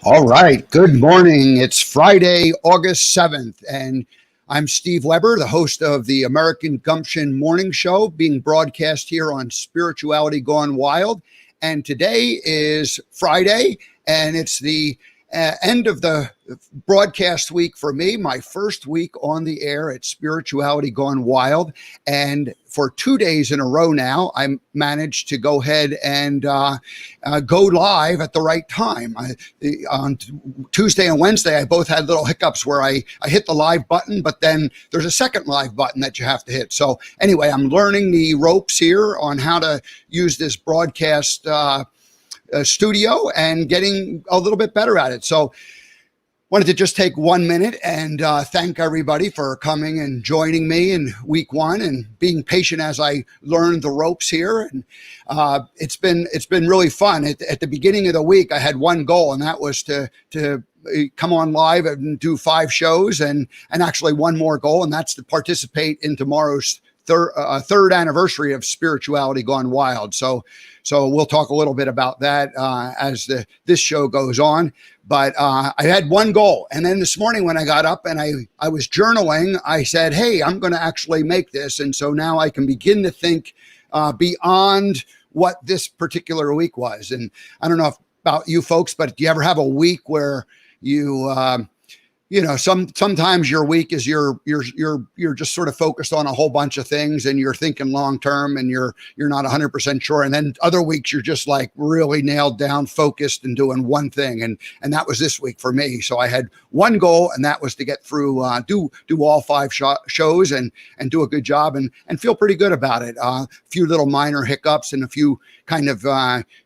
All right. Good morning. It's Friday, August 7th, and I'm Steve Weber, the host of the American Gumption Morning Show, being broadcast here on Spirituality Gone Wild. And today is Friday, and it's the end of the broadcast week for me, my first week on the air at Spirituality Gone Wild. And for 2 days in a row now, I managed to go ahead and go live at the right time. On Tuesday and Wednesday, I both had little hiccups where I hit the live button, but then there's a second live button that you have to hit. So anyway, I'm learning the ropes here on how to use this broadcast studio and getting a little bit better at it. So wanted to just take 1 minute and thank everybody for coming and joining me in week one and being patient as I learned the ropes here. And it's been really fun. At the beginning of the week, I had one goal, and that was to come on live and do 5 shows, and actually one more goal, and that's to participate in tomorrow's third anniversary of Spirituality Gone Wild. So we'll talk a little bit about that as this show goes on. But I had one goal. And then this morning when I got up and I was journaling, I said, hey, I'm going to actually make this. And so now I can begin to think beyond what this particular week was. And I don't know about you folks, but do you ever have a week where sometimes your week is you're just sort of focused on a whole bunch of things and you're thinking long term and you're not 100% sure. And then other weeks you're just like really nailed down, focused and doing one thing. And that was this week for me. So I had one goal, and that was to get through, do all 5 shows and do a good job and feel pretty good about it. A few little minor hiccups and a few kind of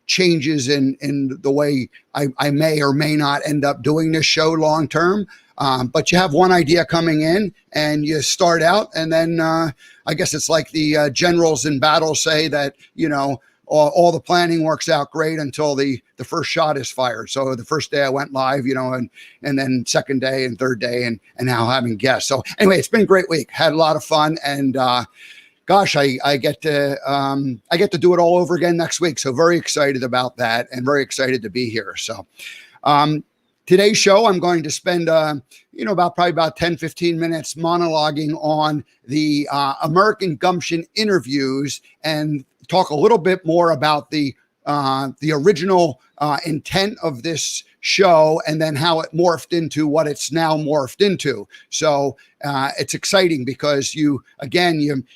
changes in the way I may or may not end up doing this show long term. But you have one idea coming in and you start out, and then I guess it's like the generals in battle say that, all the planning works out great until the first shot is fired. So the first day I went live, and then second day and third day and now having guests. So anyway, it's been a great week. Had a lot of fun, and gosh, I get to do it all over again next week. So very excited about that and very excited to be here. So today's show, I'm going to spend, probably about 10, 15 minutes monologuing on the American Gumption interviews and talk a little bit more about the original intent of this show and then how it morphed into what it's now morphed into. So it's exciting because you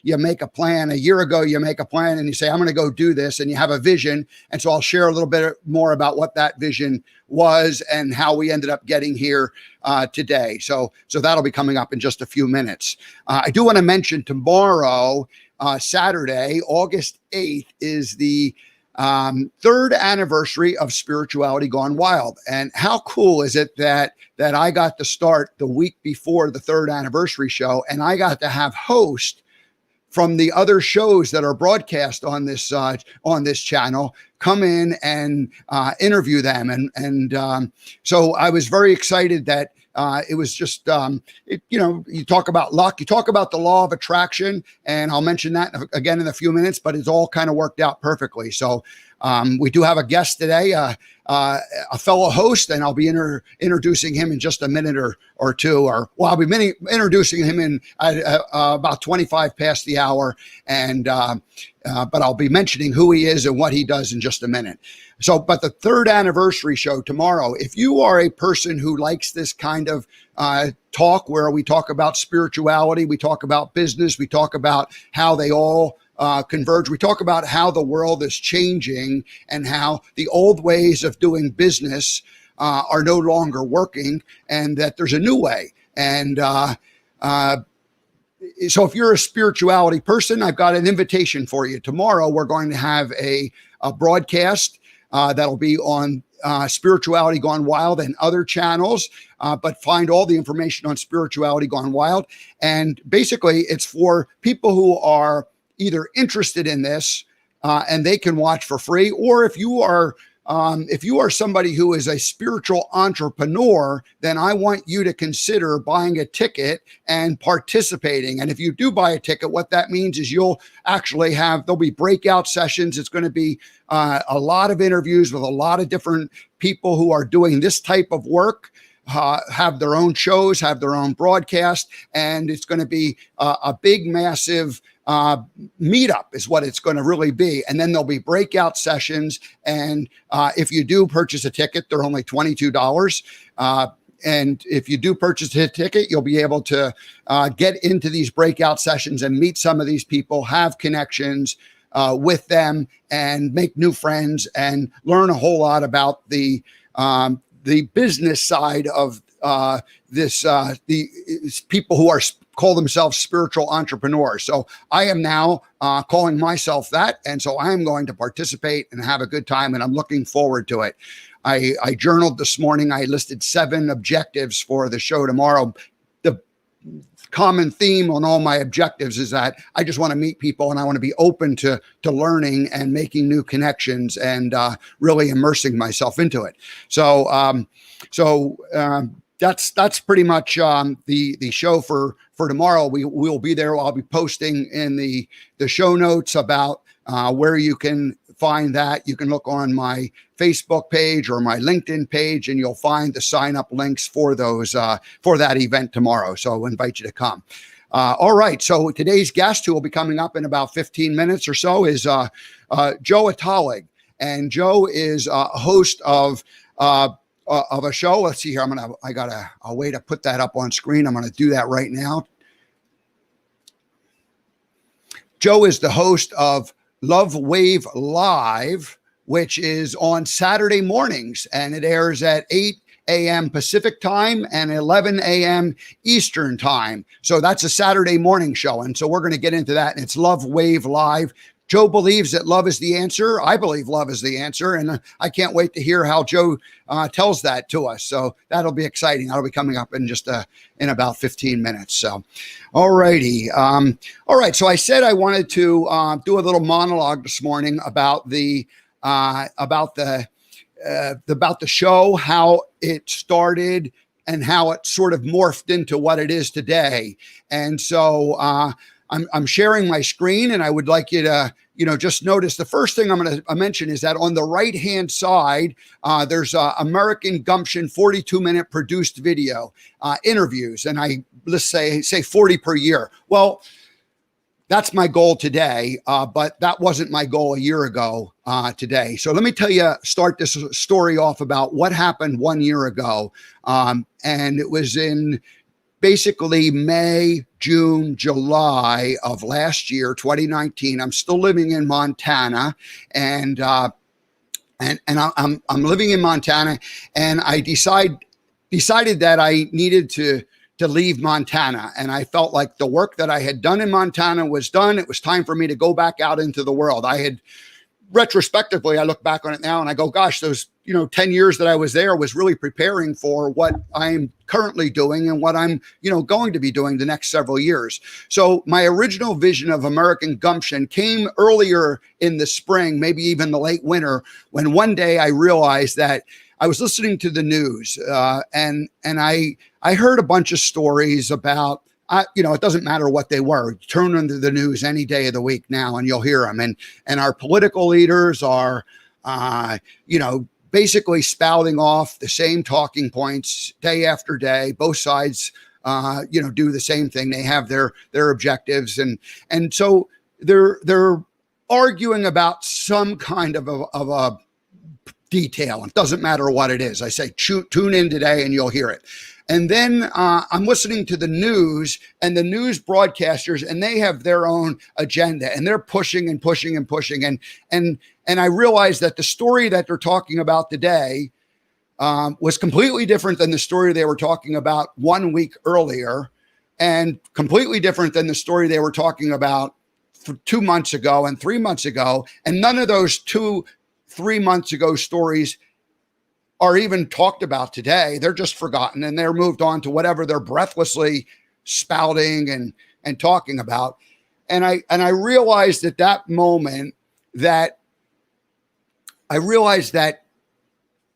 make a plan. A year ago, you make a plan and you say, I'm going to go do this, and you have a vision. And so I'll share a little bit more about what that vision was and how we ended up getting here today. So that'll be coming up in just a few minutes. I do want to mention tomorrow, Saturday, August 8th, is the third anniversary of Spirituality Gone Wild. And how cool is it that I got to start the week before the third anniversary show, and I got to have hosts from the other shows that are broadcast on this channel come in and interview them. And so I was very excited that it was just, you talk about luck, you talk about the law of attraction, and I'll mention that again in a few minutes, but it's all kind of worked out perfectly. So we do have a guest today, a fellow host, and I'll be introducing him in just a minute or two, I'll be introducing him in about 25 past the hour, and but I'll be mentioning who he is and what he does in just a minute. So, but the third anniversary show tomorrow, if you are a person who likes this kind of talk where we talk about spirituality, we talk about business, we talk about how they all converge, we talk about how the world is changing and how the old ways of doing business are no longer working and that there's a new way. And so if you're a spirituality person, I've got an invitation for you. Tomorrow, we're going to have a broadcast that'll be on Spirituality Gone Wild and other channels, but find all the information on Spirituality Gone Wild. And basically, it's for people who are either interested in this and they can watch for free, or if you are if you are somebody who is a spiritual entrepreneur, then I want you to consider buying a ticket and participating. And if you do buy a ticket, what that means is you'll actually there'll be breakout sessions. It's going to be a lot of interviews with a lot of different people who are doing this type of work. Have their own shows, have their own broadcast, and it's going to be a big, massive meetup is what it's going to really be. And then there'll be breakout sessions. And if you do purchase a ticket, they're only $22. And if you do purchase a ticket, you'll be able to get into these breakout sessions and meet some of these people, have connections with them, and make new friends and learn a whole lot about the business side of the people who call themselves spiritual entrepreneurs. So I am now calling myself that. And so I am going to participate and have a good time. And I'm looking forward to it. I journaled this morning. I listed 7 objectives for the show tomorrow. The common theme on all my objectives is that I just want to meet people and I want to be open to learning and making new connections and really immersing myself into it. So that's pretty much the show for tomorrow. We'll be there. I'll be posting in the show notes about where you can find that. You can look on my Facebook page or my LinkedIn page, and you'll find the sign up links for those for that event tomorrow. So I'll invite you to come. All right. So today's guest, who will be coming up in about 15 minutes or so, is Joe Atalig, and Joe is a host of a show. Let's see here. I got a way to put that up on screen. I'm going to do that right now. Joe is the host of Love Wave Live, which is on Saturday mornings, and it airs at 8 a.m. Pacific time and 11 a.m. Eastern time. So that's a Saturday morning show. And so we're going to get into that. And it's Love Wave Live. Joe believes that love is the answer. I believe love is the answer. And I can't wait to hear how Joe tells that to us. So that'll be exciting. That'll be coming up in in about 15 minutes. So, all righty. All right. So I said I wanted to do a little monologue this morning about the show, how it started and how it sort of morphed into what it is today. And so I'm sharing my screen, and I would like you to, just notice the first thing I'm going to mention is that on the right-hand side, there's American Gumption 42-minute produced video interviews. And let's say 40 per year. Well, that's my goal today, but that wasn't my goal a year ago today. So let me start this story off about what happened 1 year ago. And it was in basically May, June, July of last year, 2019. I'm still living in Montana, and I'm living in Montana, and I decided that I needed to leave Montana. And I felt like the work that I had done in Montana was done. It was time for me to go back out into the world. Retrospectively, I look back on it now and I go, gosh, those 10 years that I was there was really preparing for what I'm currently doing and what I'm going to be doing the next several years. So my original vision of American Gumption came earlier in the spring, maybe even the late winter, when one day I realized that I was listening to the news and I heard a bunch of stories about, it doesn't matter what they were. Turn on the news any day of the week now, and you'll hear them. And our political leaders are, basically spouting off the same talking points day after day. Both sides, do the same thing. They have their objectives, and so they're arguing about some kind of a detail. It doesn't matter what it is. I say tune in today, and you'll hear it. And then I'm listening to the news and the news broadcasters, and they have their own agenda, and they're pushing and pushing and pushing. And I realized that the story that they're talking about today was completely different than the story they were talking about 1 week earlier, and completely different than the story they were talking about 2 months ago and 3 months ago. And none of those 2-3 months ago stories are even talked about today. They're just forgotten, and they're moved on to whatever they're breathlessly spouting and talking about. And I realized at that moment that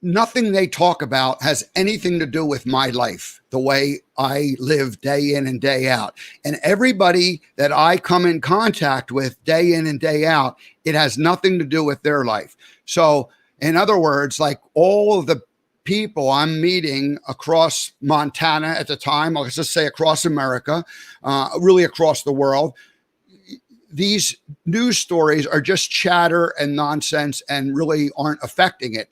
nothing they talk about has anything to do with my life, the way I live day in and day out. And everybody that I come in contact with day in and day out, it has nothing to do with their life. So in other words, like all of the people I'm meeting across Montana at the time, let's just say across America, really across the world, these news stories are just chatter and nonsense and really aren't affecting it.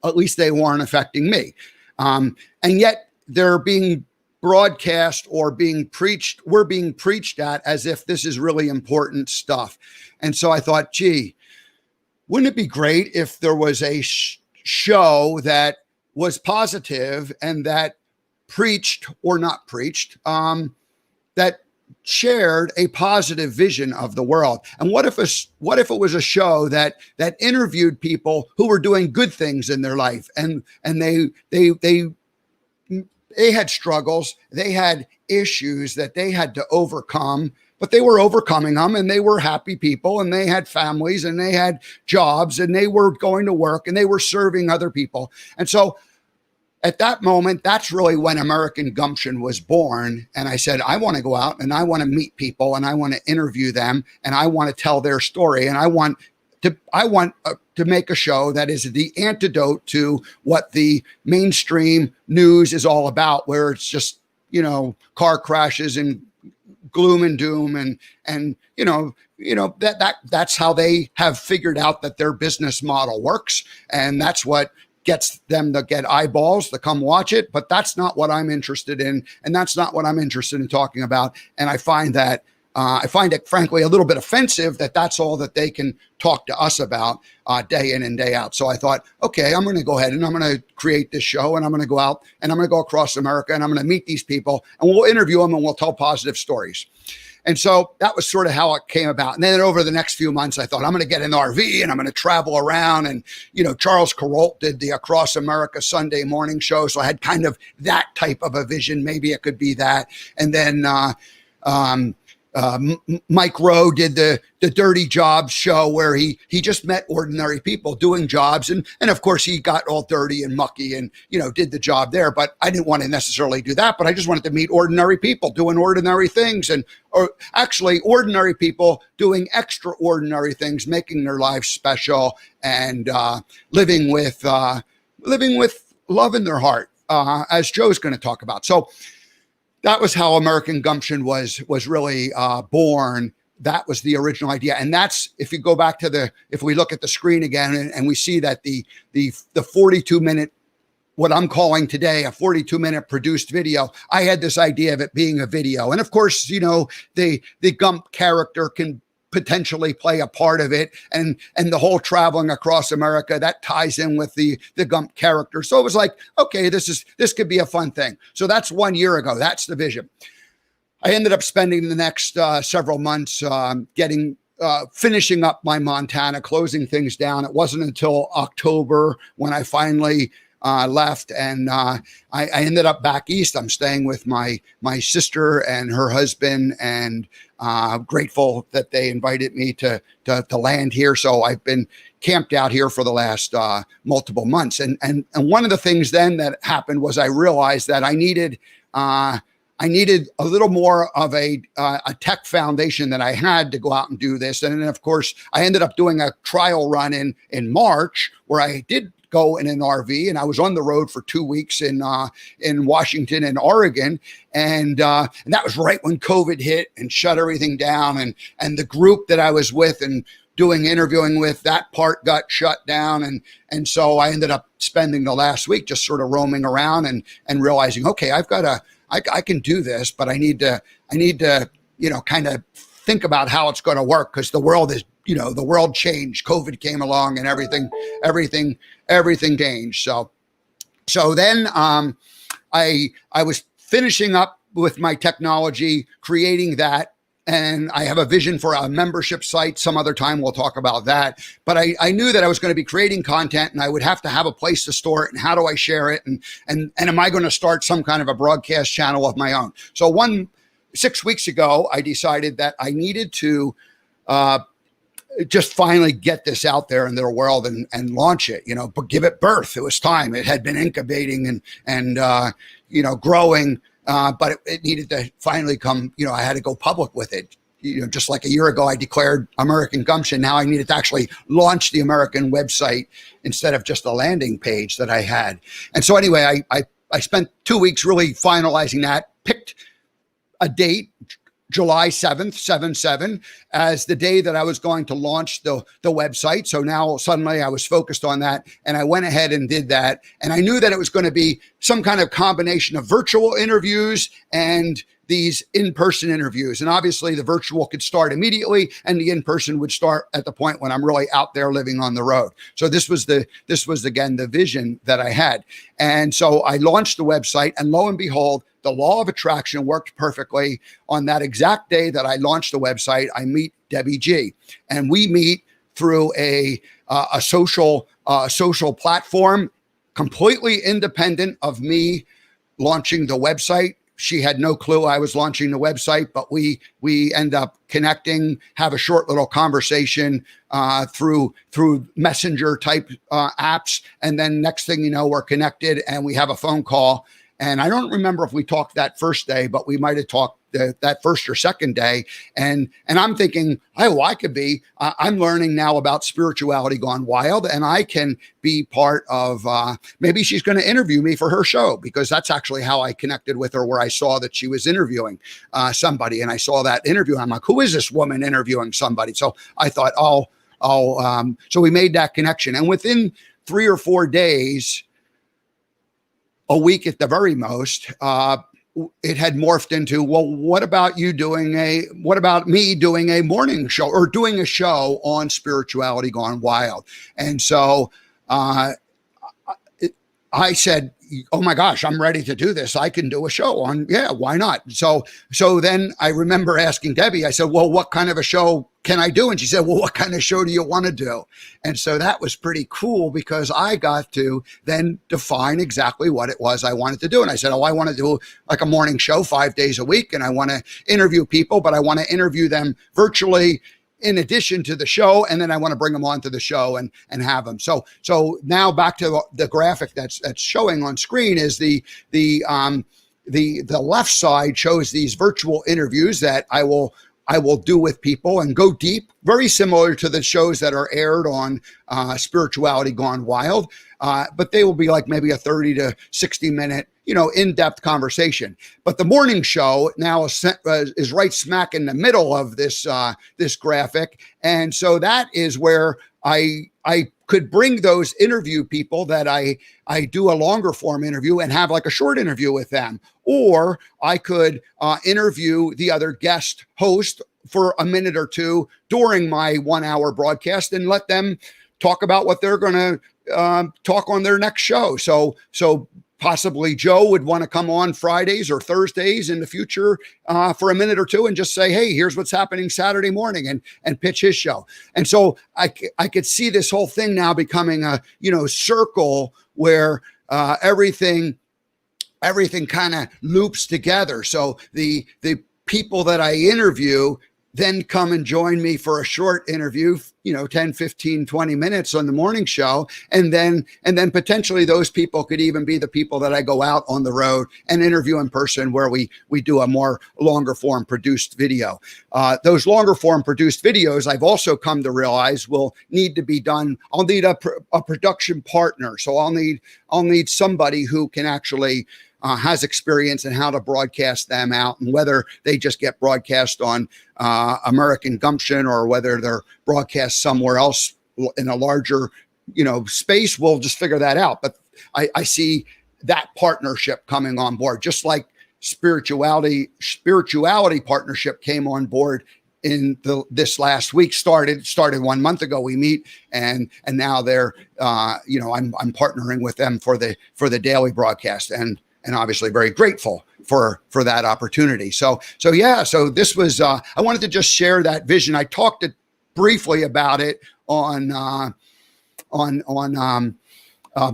At least they weren't affecting me. And yet they're being broadcast or being preached. We're being preached at as if this is really important stuff. And so I thought, gee, wouldn't it be great if there was a show that was positive and that preached or not preached, that shared a positive vision of the world? And what if it was a show that interviewed people who were doing good things in their life, and they had struggles, they had issues that they had to overcome, but they were overcoming them, and they were happy people, and they had families, and they had jobs, and they were going to work, and they were serving other people. And so at that moment, that's really when American Gumption was born. And I said, I want to go out and I want to meet people and I want to interview them and I want to tell their story. And I want to make a show that is the antidote to what the mainstream news is all about, where it's just, car crashes and gloom and doom. And that's how they have figured out that their business model works. And that's what gets them to get eyeballs to come watch it. But that's not what I'm interested in. And that's not what I'm interested in talking about. And I find it, frankly, a little bit offensive that that's all that they can talk to us about day in and day out. So I thought, okay, I'm going to go ahead and I'm going to create this show, and I'm going to go out and I'm going to go across America and I'm going to meet these people and we'll interview them and we'll tell positive stories. And so that was sort of how it came about. And then over the next few months, I thought, I'm going to get an RV and I'm going to travel around. And, Charles Kuralt did the Across America Sunday morning show. So I had kind of that type of a vision. Maybe it could be that. And then Mike Rowe did the Dirty Jobs show, where he just met ordinary people doing jobs. And of course, he got all dirty and mucky and, did the job there. But I didn't want to necessarily do that. But I just wanted to meet ordinary people doing ordinary things, or actually ordinary people doing extraordinary things, making their lives special and living with love in their heart, as Joe's going to talk about. So that was how American Gumption was really born. That was the original idea. And that's, if you go back to if we look at the screen again and we see that the 42-minute, what I'm calling today a 42-minute produced video, I had this idea of it being a video. And of course, the Gump character can potentially play a part of it, and the whole traveling across America that ties in with the Gump character. So it was like, okay, this could be a fun thing. So that's 1 year ago. That's the vision. I ended up spending the next several months finishing up my Montana, closing things down. It wasn't until October when I finally left, and I ended up back east. I'm staying with my sister and her husband, and grateful that they invited me to land here. So I've been camped out here for the last multiple months. And one of the things then that happened was I realized that I needed a little more of a tech foundation than I had to go out and do this. And then, of course, I ended up doing a trial run in March, where I did go in an RV, and I was on the road for 2 weeks in Washington and Oregon, and that was right when COVID hit and shut everything down, and the group that I was with and doing interviewing with, that part got shut down, and so I ended up spending the last week just sort of roaming around and realizing, okay, I can do this, but I need to kind of think about how it's going to work, because the world changed. COVID came along and everything changed. So then I was finishing up with my technology, creating that. And I have a vision for a membership site. Some other time we'll talk about that. But I knew that I was going to be creating content, and I would have to have a place to store it. And how do I share it? And am I going to start some kind of a broadcast channel of my own? So 6 weeks ago, I decided that I needed to just finally get this out there in their world and launch it, but give it birth. It was time. It had been incubating and growing, but it needed to finally come, I had to go public with it. Just like a year ago, I declared American Gumption. Now I needed to actually launch the American website instead of just a landing page that I had. And so anyway, I spent 2 weeks really finalizing that, picked a date, July 7th, 7/7, as the day that I was going to launch the website. So now suddenly I was focused on that, and I went ahead and did that. And I knew that it was going to be some kind of combination of virtual interviews and these in-person interviews. And obviously the virtual could start immediately and the in-person would start at the point when I'm really out there living on the road. So this was again, the vision that I had. And so I launched the website, and lo and behold, the law of attraction worked perfectly. On that exact day that I launched the website, I meet Debbie G, and we meet through a social platform, completely independent of me launching the website. She had no clue I was launching the website, but we end up connecting, have a short little conversation through messenger type apps. And then next thing you know, we're connected and we have a phone call. And I don't remember if we talked that first day, but we might have talked that first or second day. And I'm thinking, I could be, I'm learning now about spirituality gone wild, and I can be part of, maybe she's going to interview me for her show, because that's actually how I connected with her, where I saw that she was interviewing somebody, and I saw that interview. I'm like, who is this woman interviewing somebody? So I thought, so we made that connection. And within 3 or 4 days, a week at the very most, it had morphed into, well, what about me doing a morning show or doing a show on spirituality gone wild? And so I said, oh my gosh, I'm ready to do this. I can do a show on, why not? So then I remember asking Debbie, I said, well, what kind of a show can I do? And she said, well, what kind of show do you want to do? And so that was pretty cool, because I got to then define exactly what it was I wanted to do. And I said, I want to do like a morning show 5 days a week. And I want to interview people, but I want to interview them virtually in addition to the show. And then I want to bring them onto the show and have them. So now back to the graphic that's showing on screen is the left side shows these virtual interviews that I will do with people and go deep, very similar to the shows that are aired on Spirituality Gone Wild. But they will be like maybe a 30 to 60 minute, in-depth conversation. But the morning show now is right smack in the middle of this graphic. And so that is where I could bring those interview people that I do a longer form interview and have like a short interview with them. Or I could interview the other guest host for a minute or two during my 1 hour broadcast and let them talk about what they're going to talk on their next show. So possibly Joe would want to come on Fridays or Thursdays in the future for a minute or two and just say, hey, here's what's happening Saturday morning, and pitch his show. And so I could see this whole thing now becoming a, circle where everything kind of loops together. So the people that I interview then come and join me for a short interview, 10, 15, 20 minutes on the morning show. And then potentially those people could even be the people that I go out on the road and interview in person, where we do a more longer form produced video. Those longer form produced videos, I've also come to realize, will need to be done. I'll need a production partner. So I'll need somebody who can actually has experience in how to broadcast them out, and whether they just get broadcast on American Gumption or whether they're broadcast somewhere else in a larger, space. We'll just figure that out. But I see that partnership coming on board, just like spirituality partnership came on board in this last week. Started 1 month ago. We meet and now they're I'm partnering with them for the daily broadcast, and obviously very grateful for that opportunity. So this was, I wanted to just share that vision. I talked briefly about it on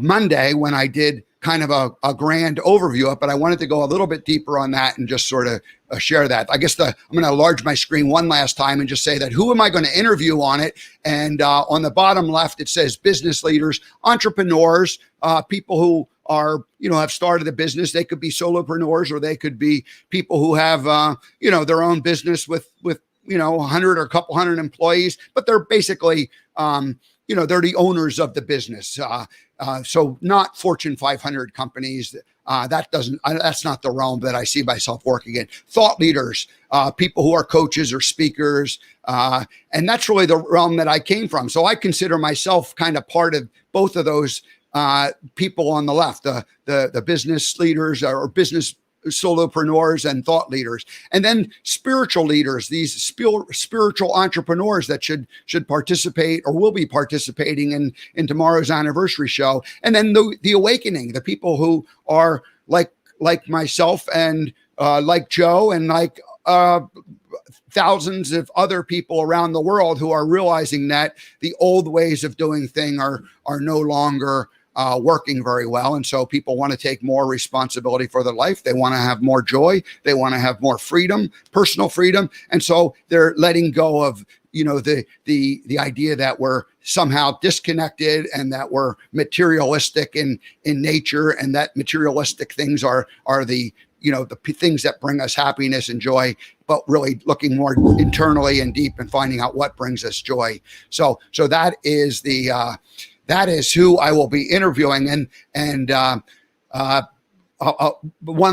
Monday when I did kind of a grand overview of it, but I wanted to go a little bit deeper on that and just sort of share that. I guess I'm going to enlarge my screen one last time and just say that who am I going to interview on it? And on the bottom left, it says business leaders, entrepreneurs, people who are, have started a business. They could be solopreneurs, or they could be people who have, their own business with 100 or a couple hundred employees, but they're basically, they're the owners of the business. So not Fortune 500 companies. That's not the realm that I see myself working in. Thought leaders, people who are coaches or speakers. And that's really the realm that I came from. So I consider myself kind of part of both of those people on the left, the business leaders or business solopreneurs and thought leaders, and then spiritual leaders, these spiritual entrepreneurs that should participate or will be participating in tomorrow's anniversary show. And then the awakening, the people who are like myself and like Joe and like thousands of other people around the world who are realizing that the old ways of doing things are no longer working very well. And so people want to take more responsibility for their life. They want to have more joy. They want to have more freedom, personal freedom. And so they're letting go of, the idea that we're somehow disconnected and that we're materialistic in nature, and that materialistic things are the things that bring us happiness and joy, but really looking more internally and deep and finding out what brings us joy. So that is that is who I will be interviewing. And one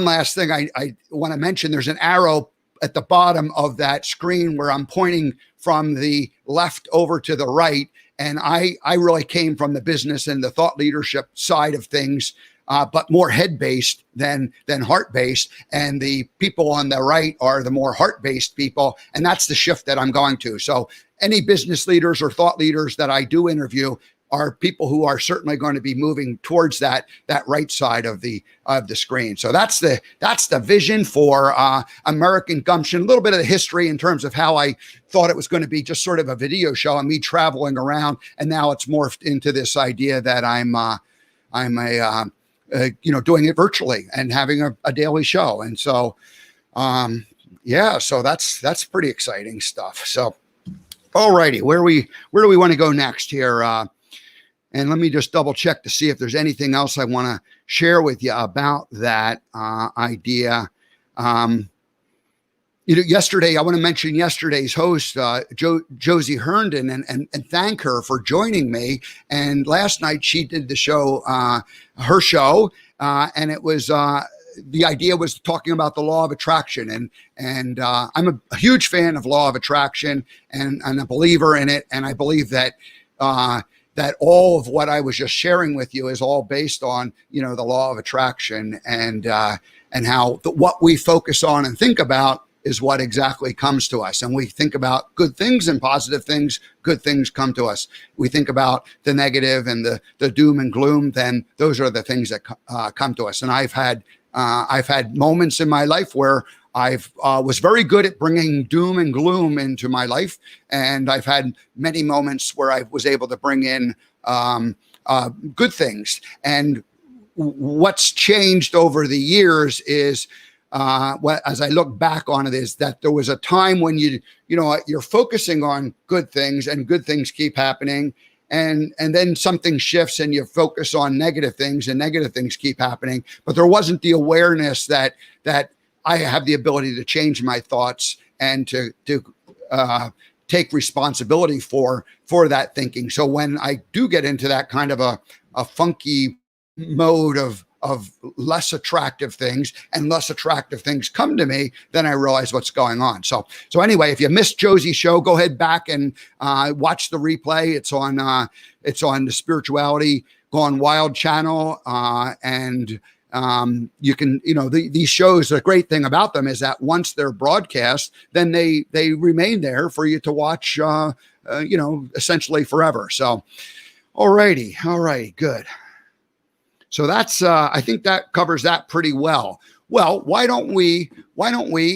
last thing I want to mention, there's an arrow at the bottom of that screen where I'm pointing from the left over to the right. And I really came from the business and the thought leadership side of things, but more head-based than heart-based. And the people on the right are the more heart-based people. And that's the shift that I'm going to. So any business leaders or thought leaders that I do interview are people who are certainly going to be moving towards that right side of the screen. So that's the vision for American Gumption. A little bit of the history in terms of how I thought it was going to be just sort of a video show and me traveling around, and now it's morphed into this idea that I'm doing it virtually and having a daily show. And so so that's pretty exciting stuff. So alrighty, where do we want to go next here? And let me just double check to see if there's anything else I want to share with you about that idea. Yesterday, I want to mention yesterday's host, Josie Herndon, and thank her for joining me. And last night she did the show, her show, and it was the idea was talking about the law of attraction. And I'm a huge fan of law of attraction and a believer in it. And I believe that that all of what I was just sharing with you is all based on, the law of attraction and how what we focus on and think about is what exactly comes to us. And we think about good things and positive things, good things come to us. We think about the negative and the doom and gloom, then those are the things that come to us. And I've had moments in my life where I've was very good at bringing doom and gloom into my life, and I've had many moments where I was able to bring in good things. And what's changed over the years is, as I look back on it, is that there was a time when you're focusing on good things, and good things keep happening. And then something shifts and you focus on negative things, and negative things keep happening. But there wasn't the awareness that I have the ability to change my thoughts and to take responsibility for that thinking. So when I do get into that kind of a funky mode of less attractive things, and less attractive things come to me, then I realize what's going on. So anyway, if you missed Josie's show, go ahead back and watch the replay. It's on the Spirituality Gone Wild channel, and you can, these shows, the great thing about them is that once they're broadcast, then they remain there for you to watch, essentially forever. So, all right, good. So that's, I think that covers that pretty well. Well, why don't we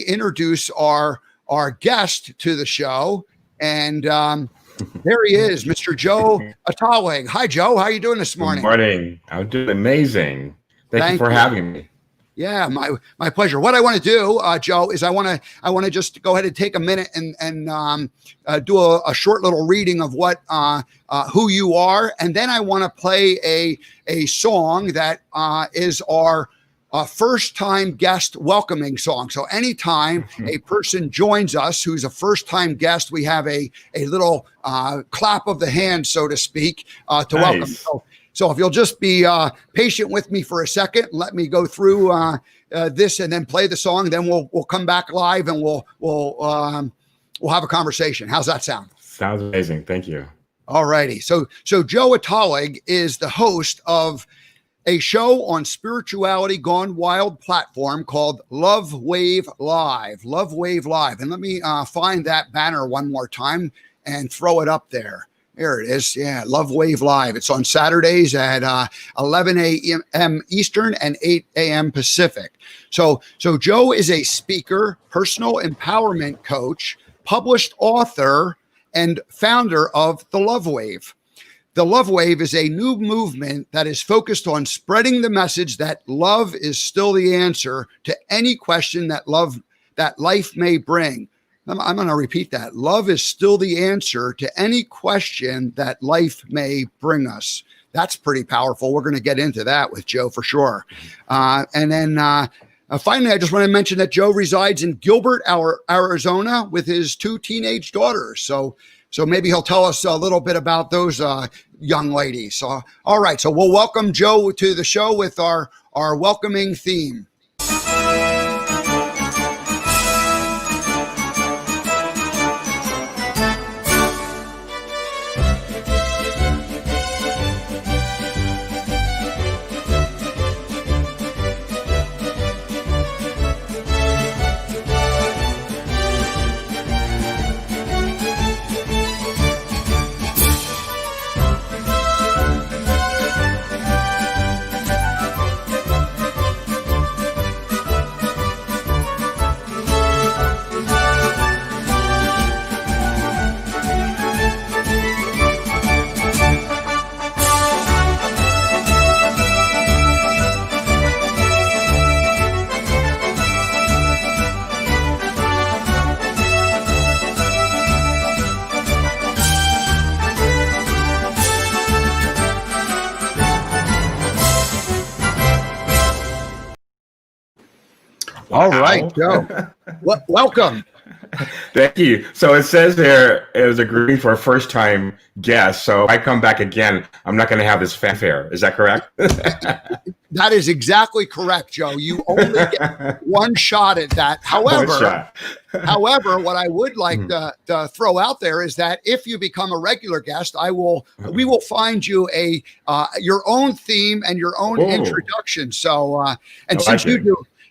introduce our guest to the show? And there he is, Mr. Joe Atalig. Hi, Joe. How are you doing this morning? Good morning. I'm doing amazing. Thank you for having me. Yeah, my pleasure. What I want to do, Joe, is I want to just go ahead and take a minute and do a short little reading of what who you are, and then I want to play a song that is our first time guest welcoming song. So anytime a person joins us who's a first time guest, we have a little clap of the hand, so to speak, to welcome. So if you'll just be patient with me for a second, let me go through this and then play the song. Then we'll come back live and we'll have a conversation. How's that sound? Sounds amazing. Thank you. All righty. So Joe Atalig is the host of a show on Spirituality Gone Wild platform called Love Wave Live. Love Wave Live. And let me find that banner one more time and throw it up there. There it is. Yeah, Love Wave Live. It's on Saturdays at 11 a.m. Eastern and 8 a.m. Pacific. So Joe is a speaker, personal empowerment coach, published author, and founder of The Love Wave. The Love Wave is a new movement that is focused on spreading the message that love is still the answer to any question that life may bring. I'm going to repeat that. Love is still the answer to any question that life may bring us. That's pretty powerful. We're going to get into that with Joe for sure. And then finally, I just want to mention that Joe resides in Gilbert, Arizona, with his 2 teenage daughters. So maybe he'll tell us a little bit about those young ladies. So, all right. So we'll welcome Joe to the show with our welcoming theme. All right, Joe. Welcome. Thank you. So it says there it was a greeting for a first-time guest. So if I come back again, I'm not going to have this fanfare. Is that correct? That is exactly correct, Joe. You only get one shot at that. However, what I would like to throw out there is that if you become a regular guest, we will find you your own theme and your own introduction. So,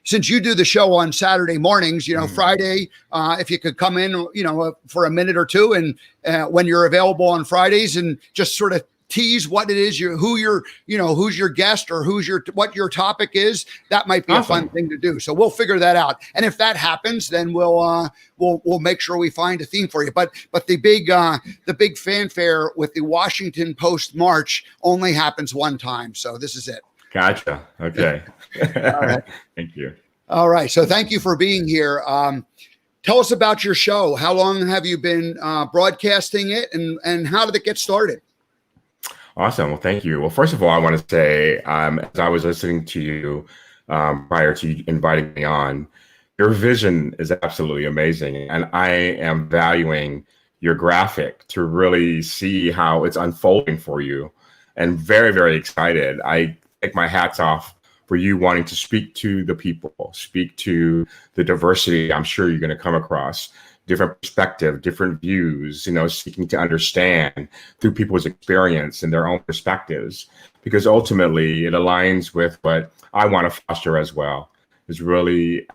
since you do the show on Saturday mornings, Friday, if you could come in, for a minute or two, and when you're available on Fridays, and just sort of tease what it is who's your guest or what your topic is, that might be awesome. A fun thing to do. So we'll figure that out. And if that happens, then we'll make sure we find a theme for you. But the big fanfare with the Washington Post March only happens one time. So this is it. Gotcha. Okay. All right. Thank you. All right. So thank you for being here. Tell us about your show. How long have you been broadcasting it, and how did it get started? Awesome. Well, thank you. Well, first of all, I want to say, as I was listening to you prior to you inviting me on, your vision is absolutely amazing. And I am valuing your graphic to really see how it's unfolding for you, and very, very excited. I take my hats off for you wanting to speak to the people, speak to the diversity I'm sure you're going to come across, different perspective, different views, seeking to understand through people's experience and their own perspectives, because ultimately it aligns with what I want to foster as well, is really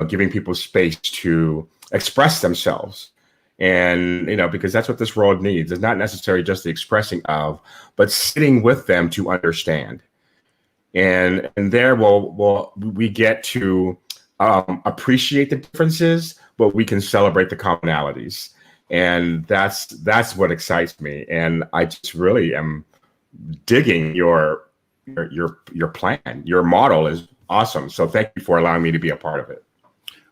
giving people space to express themselves. And, because that's what this world needs. It's not necessarily just the expressing of, but sitting with them to understand. And there we get to appreciate the differences, but we can celebrate the commonalities. And that's what excites me. And I just really am digging your your plan. Your model is awesome. So thank you for allowing me to be a part of it.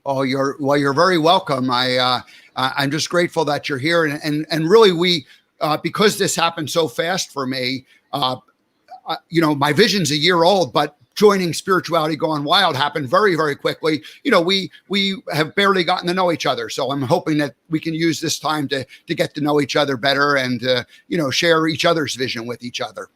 Oh, you're very welcome. I'm just grateful that you're here, and really because this happened so fast for me. My vision's a year old, but joining Spirituality Gone Wild happened very, very quickly. We have barely gotten to know each other. So I'm hoping that we can use this time to get to know each other better and, share each other's vision with each other.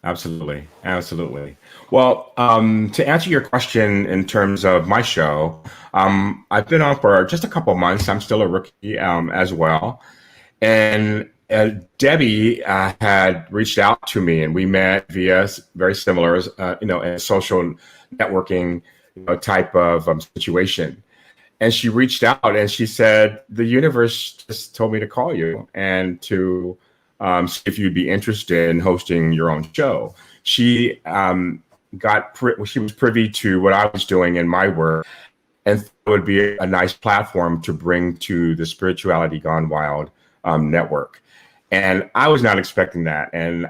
Absolutely. Absolutely. Well, to answer your question in terms of my show, I've been on for just a couple of months. I'm still a rookie as well. And Debbie had reached out to me, and we met via very similar, a social networking type of situation. And she reached out and she said, the universe just told me to call you and to see if you'd be interested in hosting your own show. She she was privy to what I was doing in my work, and it would be a nice platform to bring to the Spirituality Gone Wild network. And I was not expecting that. And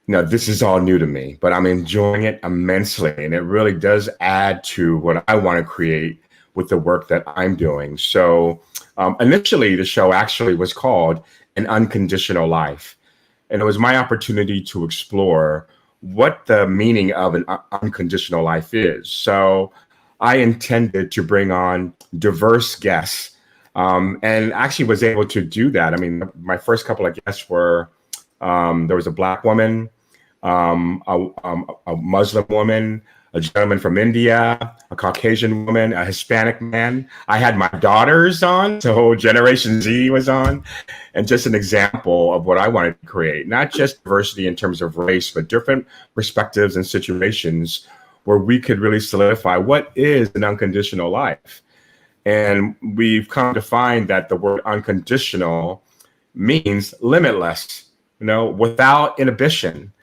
this is all new to me, but I'm enjoying it immensely. And it really does add to what I want to create with the work that I'm doing. So initially, the show actually was called An Unconditional Life. And it was my opportunity to explore what the meaning of an unconditional life is. So I intended to bring on diverse guests. And actually was able to do that. I mean, my first couple of guests were, there was a Black woman, a Muslim woman, a gentleman from India, a Caucasian woman, a Hispanic man. I had my daughters on, so Generation Z was on. And just an example of what I wanted to create, not just diversity in terms of race, but different perspectives and situations where we could really solidify what is an unconditional life. And we've come to find that the word unconditional means limitless, without inhibition,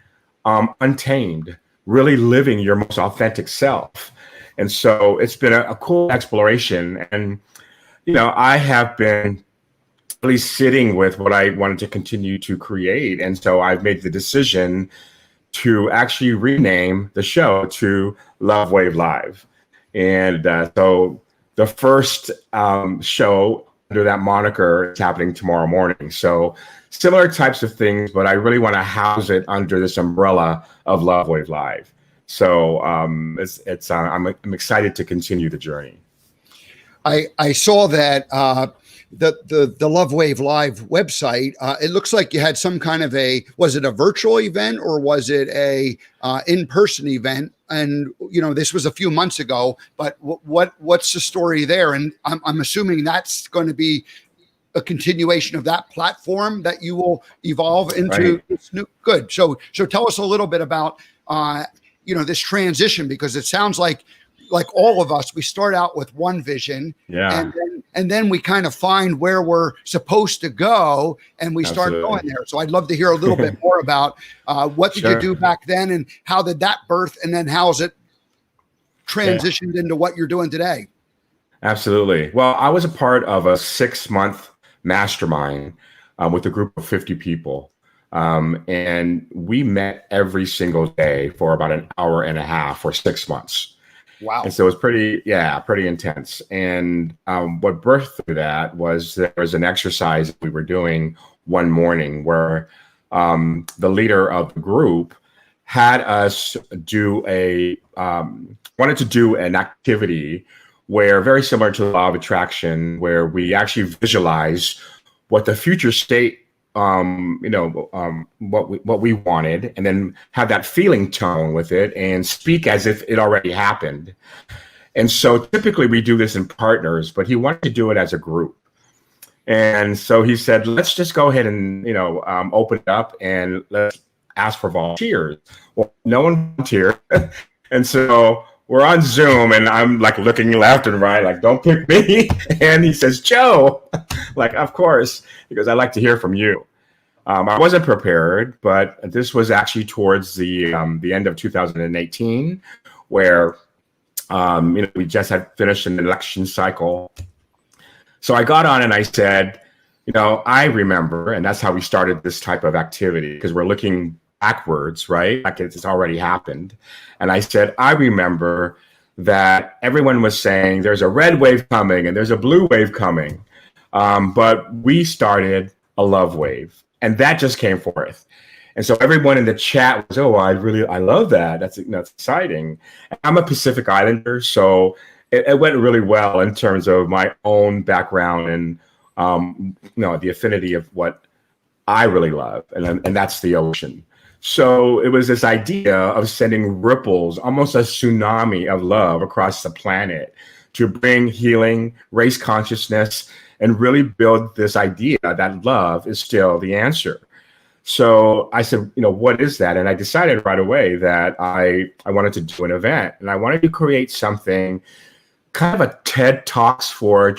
untamed, really living your most authentic self. And so it's been a cool exploration. And, I have been really sitting with what I wanted to continue to create. And so I've made the decision to actually rename the show to Love Wave Live. And so the first show under that moniker is happening tomorrow morning. So similar types of things, but I really want to house it under this umbrella of Love Wave Live. So I'm excited to continue the journey. I saw that the Love Wave Live website. It looks like you had some kind of was it a virtual event or was it a in-person event? And this was a few months ago, but what's the story there? And I'm assuming that's going to be a continuation of that platform that you will evolve into. Right. This new good. So tell us a little bit about this transition, because it sounds like all of us, we start out with one vision, and then we kind of find where we're supposed to go, and we start going there. So I'd love to hear a little bit more about what did you do back then, and how did that birth, and then how's it transitioned into what you're doing today? Absolutely. Well, I was a part of a 6-month mastermind with a group of 50 people. And we met every single day for about an hour and a half for 6 months. Wow. And so it was pretty intense. And what birthed through that was there was an exercise we were doing one morning where the leader of the group had us wanted to do an activity where, very similar to the law of attraction, where we actually visualize what the future state, what we wanted, and then have that feeling tone with it and speak as if it already happened. And so typically we do this in partners, but he wanted to do it as a group. And so he said, let's just go ahead and, open it up and let's ask for volunteers. Well, no one volunteered. And so we're on Zoom and I'm like looking left and right, like, don't pick me. And he says, Joe, like, of course, because I'd like to hear from you. I wasn't prepared, but this was actually towards the end of 2018, where we just had finished an election cycle. So I got on and I said, I remember, and that's how we started this type of activity, because we're looking backwards, right? Like it's already happened. And I said, I remember that everyone was saying there's a red wave coming and there's a blue wave coming. But we started a love wave, and that just came forth. And so everyone in the chat was, oh, I love that. That's exciting. I'm a Pacific Islander, so it went really well in terms of my own background and the affinity of what I really love, and that's the ocean. So it was this idea of sending ripples, almost a tsunami of love across the planet to bring healing, raise consciousness, and really build this idea that love is still the answer. So I said, what is that? And I decided right away that I wanted to do an event, and I wanted to create something kind of a TED Talks for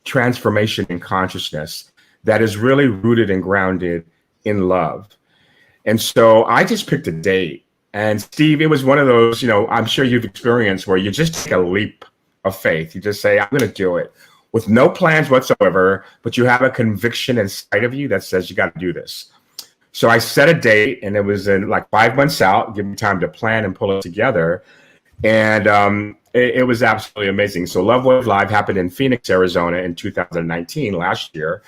transformation in consciousness that is really rooted and grounded in love. And so I just picked a date. And Steve, it was one of those, I'm sure you've experienced where you just take a leap of faith. You just say, I'm going to do it with no plans whatsoever, but you have a conviction inside of you that says you got to do this. So I set a date, and it was in like 5 months out, give me time to plan and pull it together. And it was absolutely amazing. So Love Wave Live happened in Phoenix, Arizona in 2019, last year.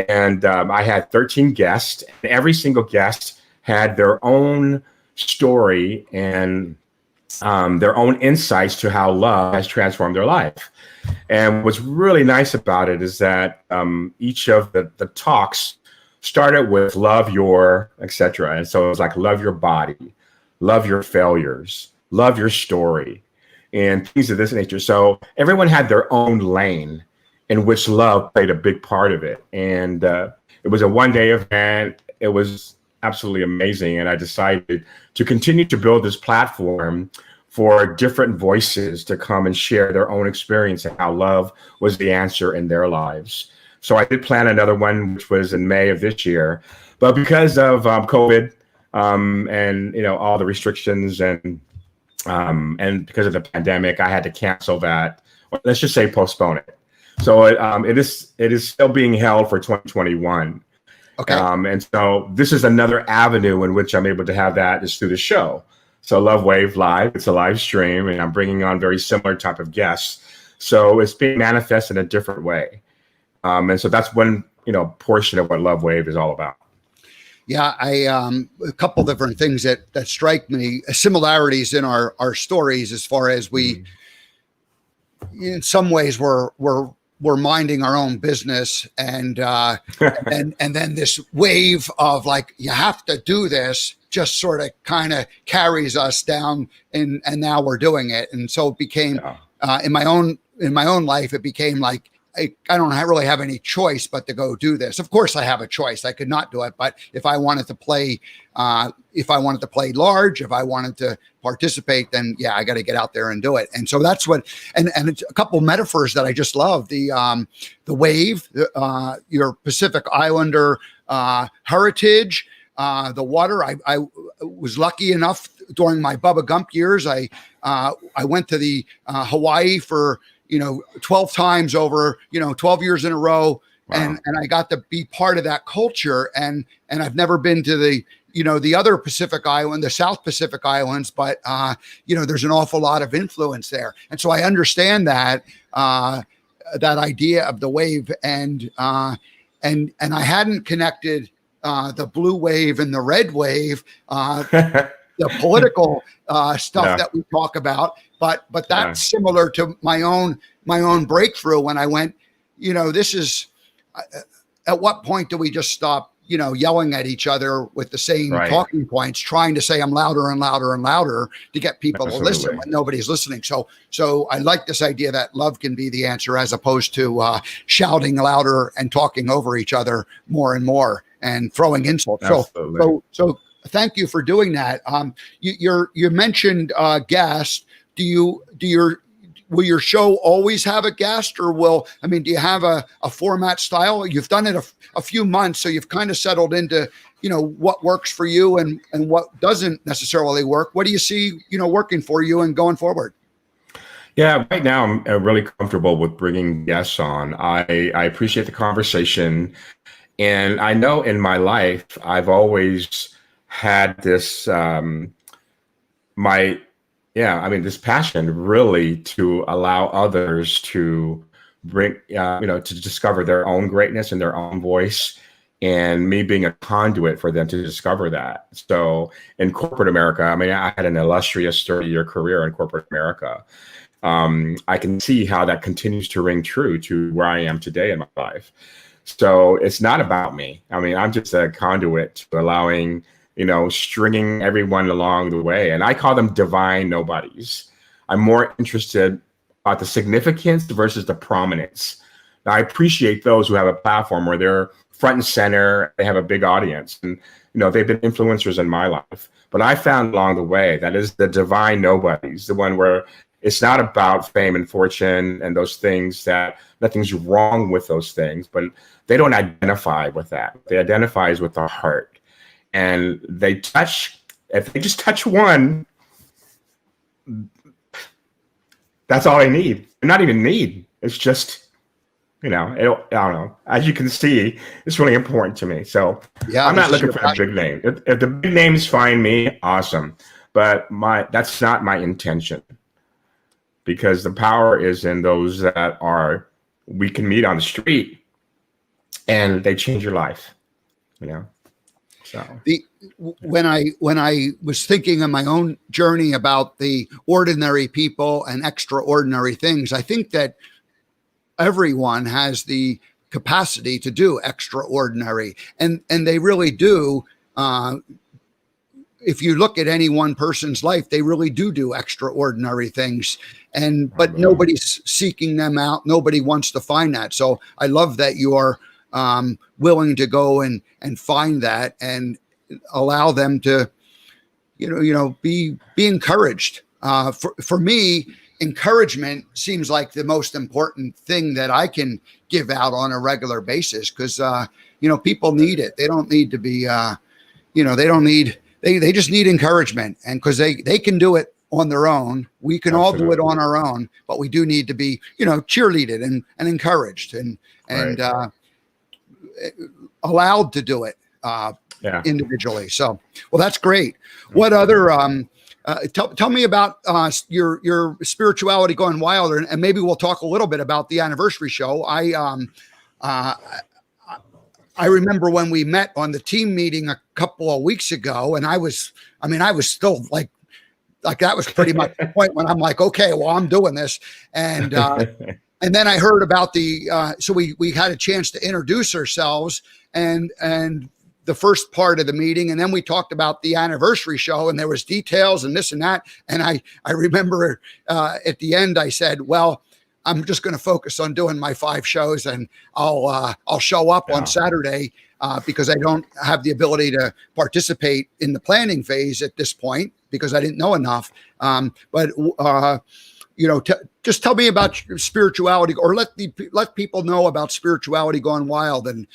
And I had 13 guests, and every single guest had their own story and their own insights to how love has transformed their life. And what's really nice about it is that each of the talks started with love your, etc. And so it was like, love your body, love your failures, love your story, and things of this nature. So everyone had their own lane in which love played a big part of it. And it was a one-day event. It was absolutely amazing. And I decided to continue to build this platform for different voices to come and share their own experience and how love was the answer in their lives. So I did plan another one, which was in May of this year. But because of COVID and all the restrictions and because of the pandemic, I had to cancel that. Or let's just say postpone it. So it is still being held for 2021. Okay. And so this is another avenue in which I'm able to have that is through the show. So Love Wave Live, it's a live stream, and I'm bringing on very similar type of guests. So it's being manifested in a different way. And so that's one, portion of what Love Wave is all about. Yeah, a couple different things that strike me, similarities in our stories, as far as we, in some ways, we're minding our own business, and then this wave of like, you have to do this, just sort of kind of carries us down, and now we're doing it. And so it became in my own life, it became like, I don't really have any choice but to go do this. Of course, I have a choice. I could not do it, but if I wanted to play, large, if I wanted to participate, then yeah, I got to get out there and do it. And so that's what. And it's a couple of metaphors that I just love. The wave, your Pacific Islander heritage, the water. I was lucky enough during my Bubba Gump years. I went to the Hawaii for 12 times over, 12 years in a row. Wow. And I got to be part of that culture. And I've never been to the other Pacific Island, the South Pacific Islands, but, there's an awful lot of influence there. And so I understand that idea of the wave, and I hadn't connected the blue wave and the red wave, the political stuff that we talk about, but that's similar to my own breakthrough when I went, this is, at what point do we just stop, yelling at each other with the same talking points, trying to say I'm louder and louder and louder to get people to listen when nobody's listening. So I like this idea that love can be the answer, as opposed to shouting louder and talking over each other more and more and throwing insults. So thank you for doing that. You mentioned guests. Will your show always have a guest, or do you have a format style? You've done it a few months, so you've kind of settled into, what works for you and what doesn't necessarily work. What do you see, working for you and going forward? Yeah, right now I'm really comfortable with bringing guests on. I appreciate the conversation. And I know in my life, I've always had this this passion really to allow others to bring to discover their own greatness and their own voice, and me being a conduit for them to discover that. So in corporate America, I mean, I had an illustrious 30-year career in corporate America. I can see how that continues to ring true to where I am today in my life. So it's not about me. I mean, I'm just a conduit to allowing, stringing everyone along the way. And I call them divine nobodies. I'm more interested about the significance versus the prominence. Now, I appreciate those who have a platform where they're front and center, they have a big audience, and they've been influencers in my life. But I found along the way that is the divine nobodies, the one where it's not about fame and fortune and those things, that nothing's wrong with those things, but they don't identify with that. They identify with the heart. And if they just touch one, that's all they need. Not even need. It's just, I don't know. As you can see, it's really important to me. So yeah, I'm not looking for a big name. If the big names find me, awesome. But that's not my intention. Because the power is in those that we can meet on the street and they change your life, So when I was thinking of my own journey about the ordinary people and extraordinary things, I think that everyone has the capacity to do extraordinary, and they really do. If you look at any one person's life, they really do extraordinary things, but nobody's seeking them out. Nobody wants to find that. So I love that you are willing to go and find that and allow them to, be encouraged. For me, encouragement seems like the most important thing that I can give out on a regular basis, because people need it. They don't need to be, they just need encouragement, and because they can do it on their own. We can all do it on our own, but we do need to be, cheerleaded and encouraged and allowed to do it individually. So, well, that's great. What other, tell me about your spirituality going wild, and maybe we'll talk a little bit about the anniversary show. I remember when we met on the team meeting a couple of weeks ago, and I was still like that was pretty much the point when I'm like, okay, well, I'm doing this. And then I heard about so we had a chance to introduce ourselves and the first part of the meeting. And then we talked about the anniversary show, and there was details and this and that. And I remember at the end, I said, well, I'm just going to focus on doing my 5 shows, and I'll show up on Saturday because I don't have the ability to participate in the planning phase at this point because I didn't know enough. Just tell me about your spirituality, or let people know about spirituality gone wild, and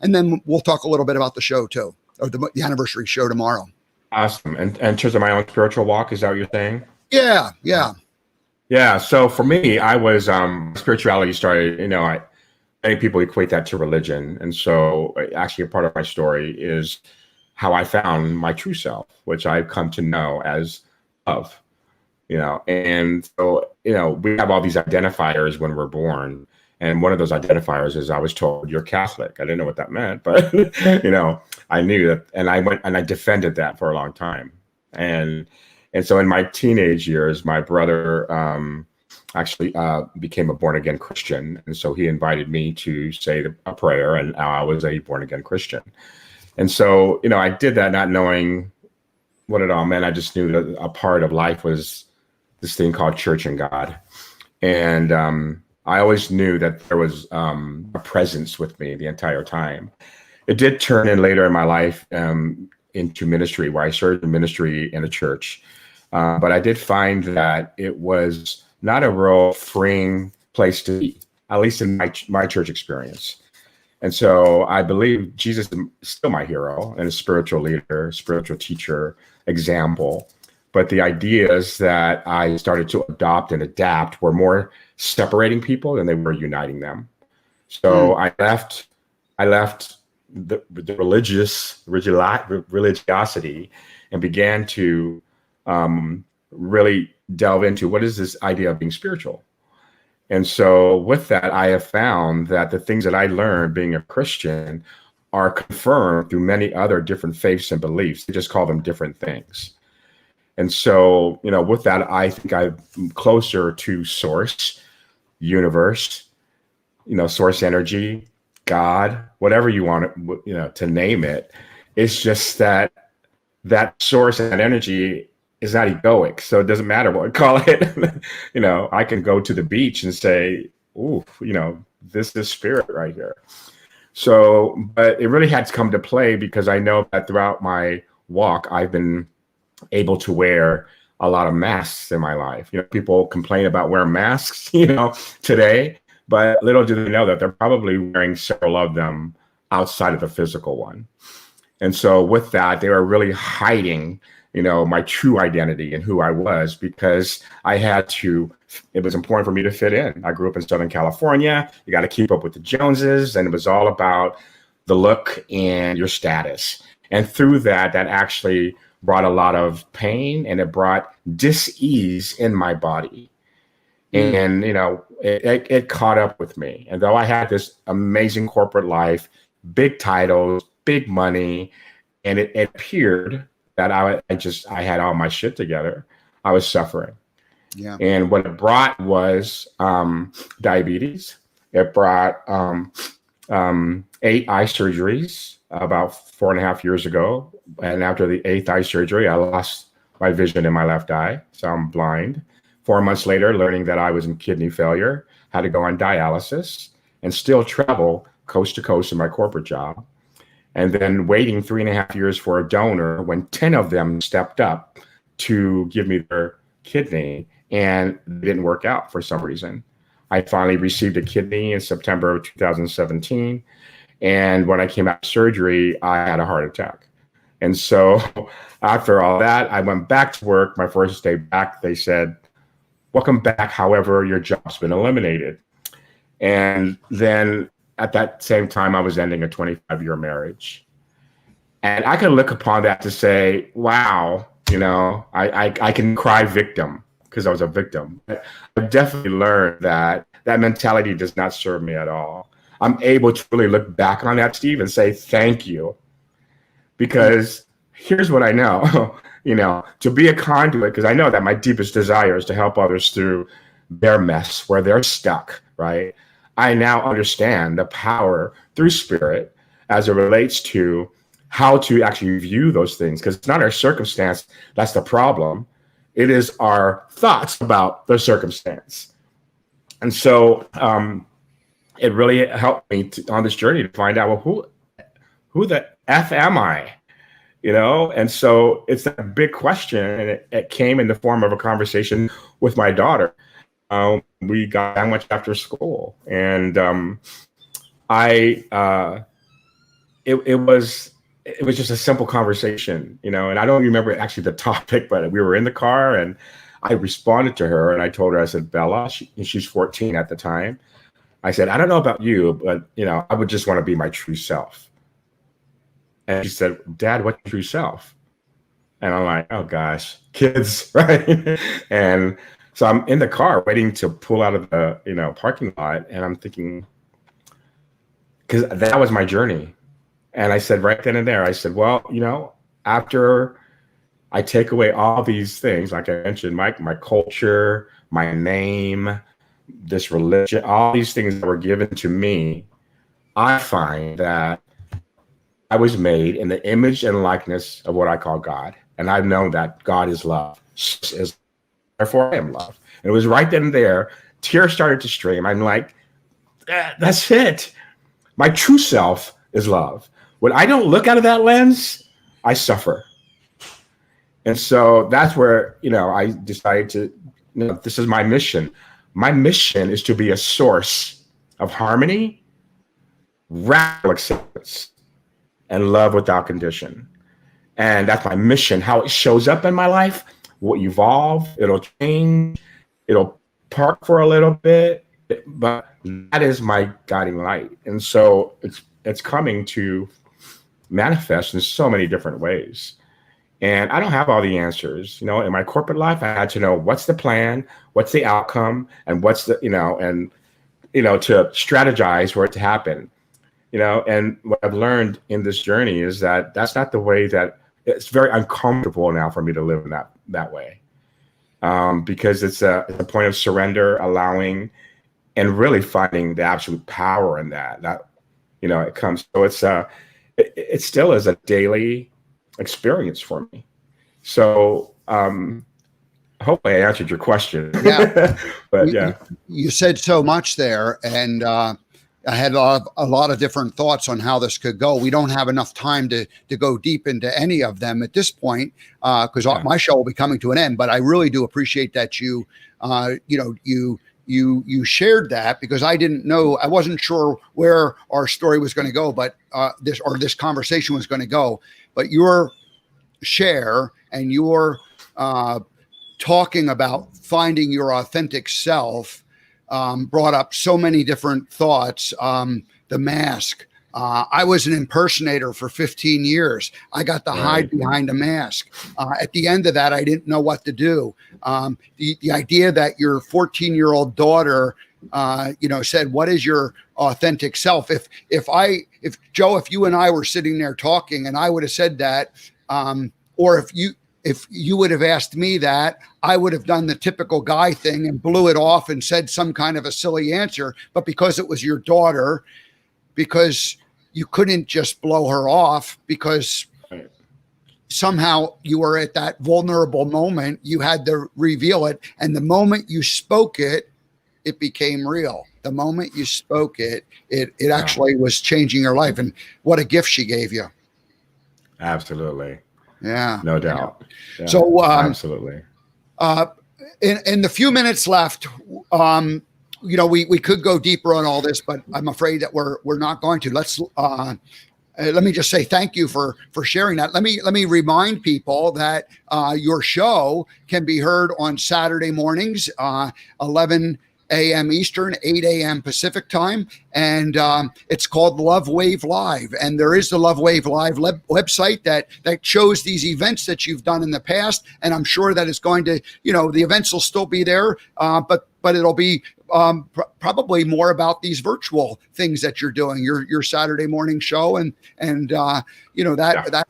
then we'll talk a little bit about the show too, or the anniversary show tomorrow. Awesome. And in terms of my own spiritual walk, is that what you're saying? Yeah. Yeah. So for me, I was spirituality started. Many people equate that to religion, and so actually a part of my story is how I found my true self, which I've come to know as love. And so we have all these identifiers when we're born, and one of those identifiers is I was told you're Catholic. I didn't know what that meant, but I knew that, and I went and I defended that for a long time, and so in my teenage years, my brother actually became a born-again Christian. And so he invited me to say a prayer, and I was a born-again Christian. And so, I did that not knowing what it all meant. I just knew that a part of life was this thing called church and God. And I always knew that there was a presence with me the entire time. It did turn in later in my life into ministry, where I served in ministry in a church. But I did find that it was not a real freeing place to be, at least in my church experience. And so I believe Jesus is still my hero and a spiritual leader, spiritual teacher, example. But the ideas that I started to adopt and adapt were more separating people than they were uniting them. So I left the religiosity, and began to really delve into what is this idea of being spiritual. And so with that, I have found that the things that I learned being a Christian are confirmed through many other different faiths and beliefs. They just call them different things. And so, with that, I think I'm closer to source, universe, source energy, God, whatever you want to name it. It's just that source and energy is not egoic. So it doesn't matter what we call it. I can go to the beach and say, ooh, this is spirit right here. So, but it really had to come to play because I know that throughout my walk, I've been able to wear a lot of masks in my life. People complain about wearing masks, today, but little do they know that they're probably wearing several of them outside of the physical one. And so with that, they were really hiding, my true identity and who I was, because it was important for me to fit in. I grew up in Southern California. You got to keep up with the Joneses. And it was all about the look and your status. And through that actually brought a lot of pain, and it brought dis-ease in my body. And, it caught up with me. And though I had this amazing corporate life, big titles, big money, and it appeared that I had all my shit together, I was suffering. Yeah. And what it brought was diabetes. It brought 8 eye surgeries about 4.5 years ago. And after the 8th eye surgery, I lost my vision in my left eye. So I'm blind. 4 months later, learning that I was in kidney failure, had to go on dialysis and still travel coast to coast in my corporate job. And then waiting 3.5 years for a donor when 10 of them stepped up to give me their kidney, and it didn't work out for some reason. I finally received a kidney in September of 2017. And when I came out of surgery, I had a heart attack. And so after all that, I went back to work. My first day back, they said, welcome back. However, your job's been eliminated. And then at that same time, I was ending a 25-year marriage. And I can look upon that to say, wow, I can cry victim because I was a victim. But I've definitely learned that mentality does not serve me at all. I'm able to really look back on that, Steve, and say, thank you. Because here's what I know, to be a conduit, because I know that my deepest desire is to help others through their mess where they're stuck, right? I now understand the power through spirit as it relates to how to actually view those things, because it's not our circumstance that's the problem. It is our thoughts about the circumstance. And so it really helped me on this journey to find out, well, who the F am I? And so it's a big question, and it came in the form of a conversation with my daughter. We got sandwiched after school, and it was just a simple conversation, and I don't remember actually the topic, but we were in the car, and I responded to her, and I told her, I said, Bella, she's 14 at the time. I said, I don't know about you, but I would just want to be my true self. And she said, Dad, what's your true self? And I'm like, oh gosh, kids, right? And so I'm in the car waiting to pull out of the parking lot, and I'm thinking, because that was my journey. And I said right then and there, I said, well, after I take away all these things, like I mentioned, my culture, my name, this religion, all these things that were given to me, I find that I was made in the image and likeness of what I call God. And I've known that God is love. Therefore, I am love. And it was right then and there, tears started to stream. I'm like, that's it. My true self is love. When I don't look out of that lens, I suffer. And so that's where, I decided to, this is my mission. My mission is to be a source of harmony, radical acceptance, and love without condition. And that's my mission. How it shows up in my life will evolve, it'll change, it'll park for a little bit, but that is my guiding light. And so it's coming to manifest in so many different ways. And I don't have all the answers. In my corporate life, I had to know what's the plan, what's the outcome, and what's the, to strategize for it to happen. And what I've learned in this journey is that that's not the way that it's very uncomfortable now for me to live in that way. Because it's a point of surrender, allowing, and really finding the absolute power in that. It comes. So it still is a daily experience for me. So hopefully I answered your question. Yeah. But yeah, you said so much there, and I had a lot of different thoughts on how this could go. We don't have enough time to go deep into any of them at this point, because my show will be coming to an end. But I really do appreciate that you shared that, because I didn't know, I wasn't sure where our story was going to go, but this conversation was going to go. But your share and your talking about finding your authentic self brought up so many different thoughts. The mask. I was an impersonator for 15 years. I got to hide behind a mask. At the end of that, I didn't know what to do. The idea that your 14-year-old daughter, said, "What is your authentic self?" If Joe, if you and I were sitting there talking, and I would have said that, or if you would have asked me that, I would have done the typical guy thing and blew it off and said some kind of a silly answer. But because it was your daughter, because you couldn't just blow her off, because somehow you were at that vulnerable moment, you had to reveal it. And the moment you spoke it, it became real. The moment you spoke it, it actually was changing your life. And what a gift she gave you. Absolutely. Yeah. No doubt. Yeah, so absolutely. In the few minutes left, we could go deeper on all this, but I'm afraid that we're not going to. Let me just say thank you for sharing that. Let me remind people that your show can be heard on Saturday mornings, 11 a.m. Eastern, 8 a.m. Pacific time. And it's called Love Wave Live. And there is the Love Wave Live website that shows these events that you've done in the past. And I'm sure that it's going to, the events will still be there, but it'll be probably more about these virtual things that you're doing, your Saturday morning show and that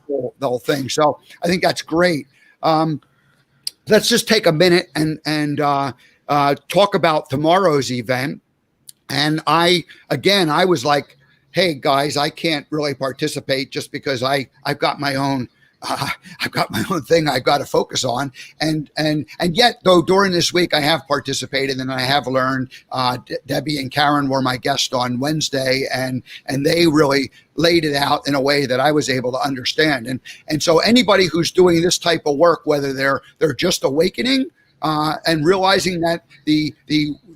whole thing. So I think that's great. Let's just take a minute and talk about tomorrow's event. And I was like, hey guys, I can't really participate just because I've got my own thing I've got to focus on. And yet, though, during this week, I have participated and I have learned. Debbie and Karen were my guest on Wednesday, and they really laid it out in a way that I was able to understand. And so anybody who's doing this type of work, whether they're just awakening and realizing that the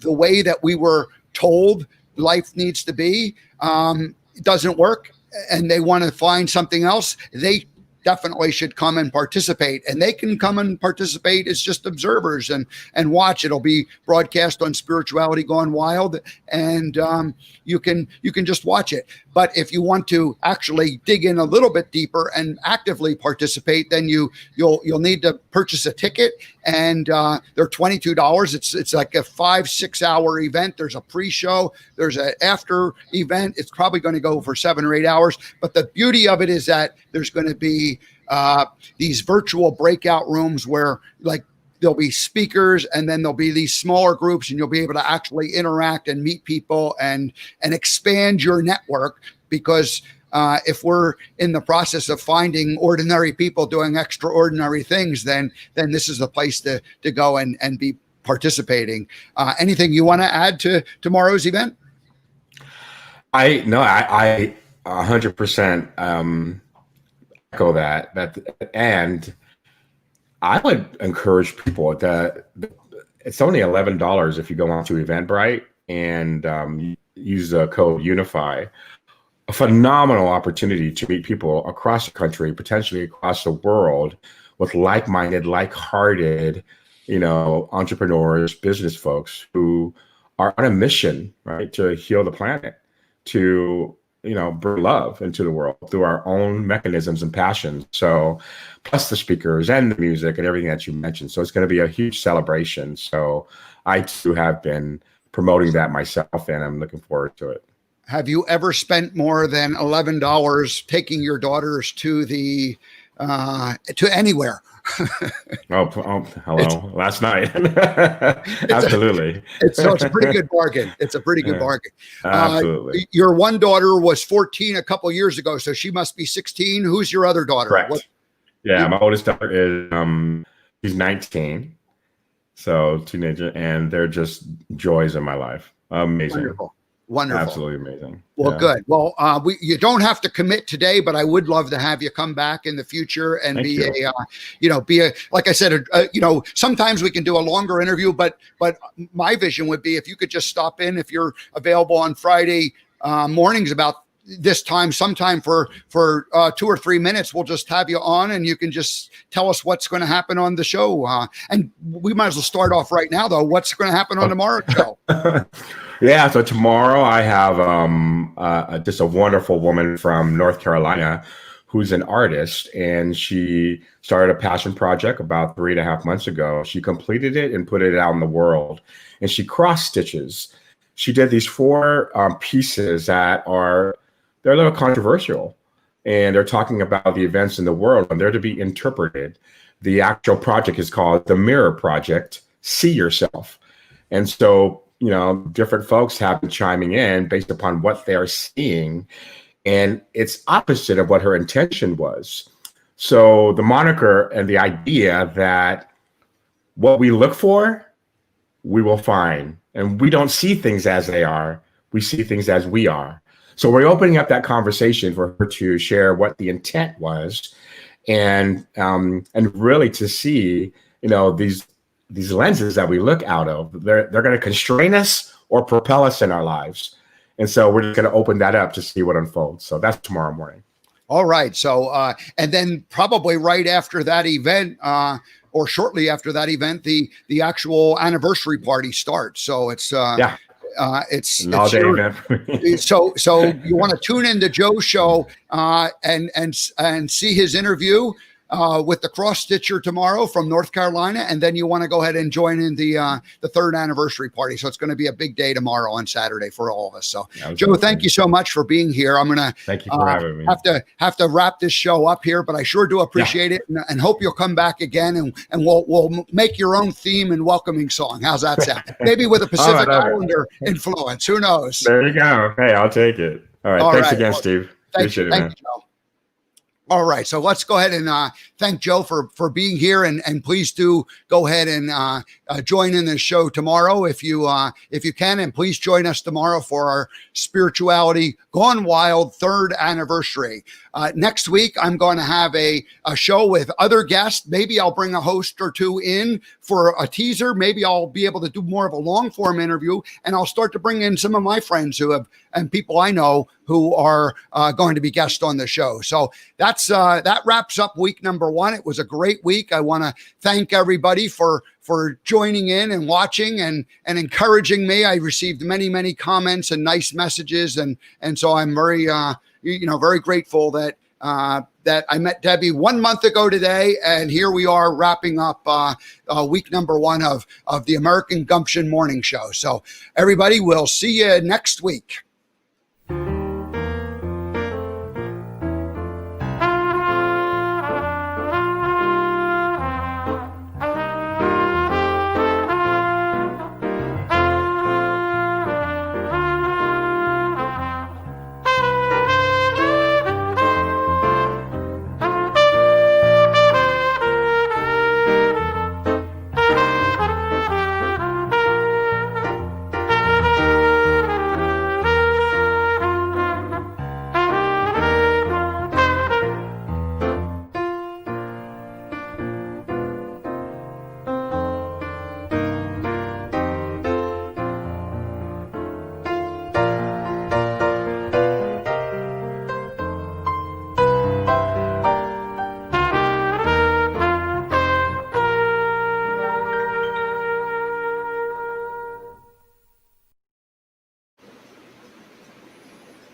way that we were told life needs to be doesn't work, and they want to find something else, they definitely should come and participate. And they can come and participate as just observers and watch. It'll be broadcast on Spirituality Gone Wild, and you can just watch it. But if you want to actually dig in a little bit deeper and actively participate, then you'll need to purchase a ticket, and they're $22. It's like a 5-6 hour event. There's a pre-show, there's an after event. It's probably going to go for 7 or 8 hours. But the beauty of it is that there's going to be these virtual breakout rooms where, like, there'll be speakers, and then there'll be these smaller groups, and you'll be able to actually interact and meet people and expand your network. Because if we're in the process of finding ordinary people doing extraordinary things, then this is the place to go and be participating. Anything you want to add to tomorrow's event? I 100% echo that, and I would encourage people that it's only $11 if you go onto Eventbrite and use the code UNIFY. A phenomenal opportunity to meet people across the country, potentially across the world, with like-minded, like-hearted, entrepreneurs, business folks who are on a mission, right, to heal the planet, to bring love into the world through our own mechanisms and passions. So plus the speakers and the music and everything that you mentioned. So it's going to be a huge celebration. So I too have been promoting that myself, and I'm looking forward to it. Have you ever spent more than $11 taking your daughters to to anywhere? Oh, hello. Last night. Absolutely. It's a pretty good bargain. It's a pretty good bargain. Absolutely. Your one daughter was 14 a couple years ago, so she must be 16. Who's your other daughter? Correct. My oldest daughter is she's 19, so teenager, and they're just joys in my life. Amazing. Wonderful. Absolutely amazing. Well, good. Well, you don't have to commit today, but I would love to have you come back in the future and like I said, sometimes we can do a longer interview, but my vision would be if you could just stop in, if you're available on Friday mornings about this time, sometime for 2 or 3 minutes, we'll just have you on and you can just tell us what's going to happen on the show. And we might as well start off right now, though. What's going to happen on tomorrow's show? Yeah, so tomorrow I have just a wonderful woman from North Carolina who's an artist, and she started a passion project about 3.5 months ago. She completed it and put it out in the world, and she cross stitches. She did these 4 pieces that they're a little controversial, and they're talking about the events in the world, and they're to be interpreted. The actual project is called the Mirror Project, See Yourself. And so different folks have been chiming in based upon what they're seeing, and it's opposite of what her intention was. So the moniker and the idea that what we look for, we will find, and we don't see things as they are, we see things as we are. So we're opening up that conversation for her to share what the intent was, and really to see, these lenses that we look out of, they're going to constrain us or propel us in our lives. And so we're just going to open that up to see what unfolds. So that's tomorrow morning. All right. So, and then probably right after that event, or shortly after that event, the actual anniversary party starts. So it's, it's an all-day event. So you want to tune into Joe's show and see his interview with the cross stitcher tomorrow from North Carolina, and then you want to go ahead and join in the 3rd anniversary party. So it's going to be a big day tomorrow on Saturday for all of us. So Joe, thank you so much for being here. I'm gonna thank you for having me. Have to wrap this show up here, but I sure do appreciate it, and hope you'll come back again, and we'll make your own theme and welcoming song. How's that sound? Maybe with a Pacific Islander influence. Who knows? There you go. Hey, I'll take it. All right. Thanks again, Steve. Appreciate it, man. Thank you, Joe. All right, so let's go ahead and thank Joe for being here, and please do go ahead and join in this show tomorrow if you can, and please join us tomorrow for our Spirituality Gone Wild 3rd anniversary. Next week, I'm going to have a show with other guests. Maybe I'll bring a host or two in for a teaser. Maybe I'll be able to do more of a long form interview, and I'll start to bring in some of my friends and people I know who are going to be guests on the show. So that wraps up week number 1. It was a great week. I want to thank everybody for joining in and watching and encouraging me. I received many comments and nice messages, and so I'm very very grateful that I met Debbie 1 month ago today, and here we are wrapping up week number 1 of the American Gumption Morning Show. So everybody, we'll see you next week.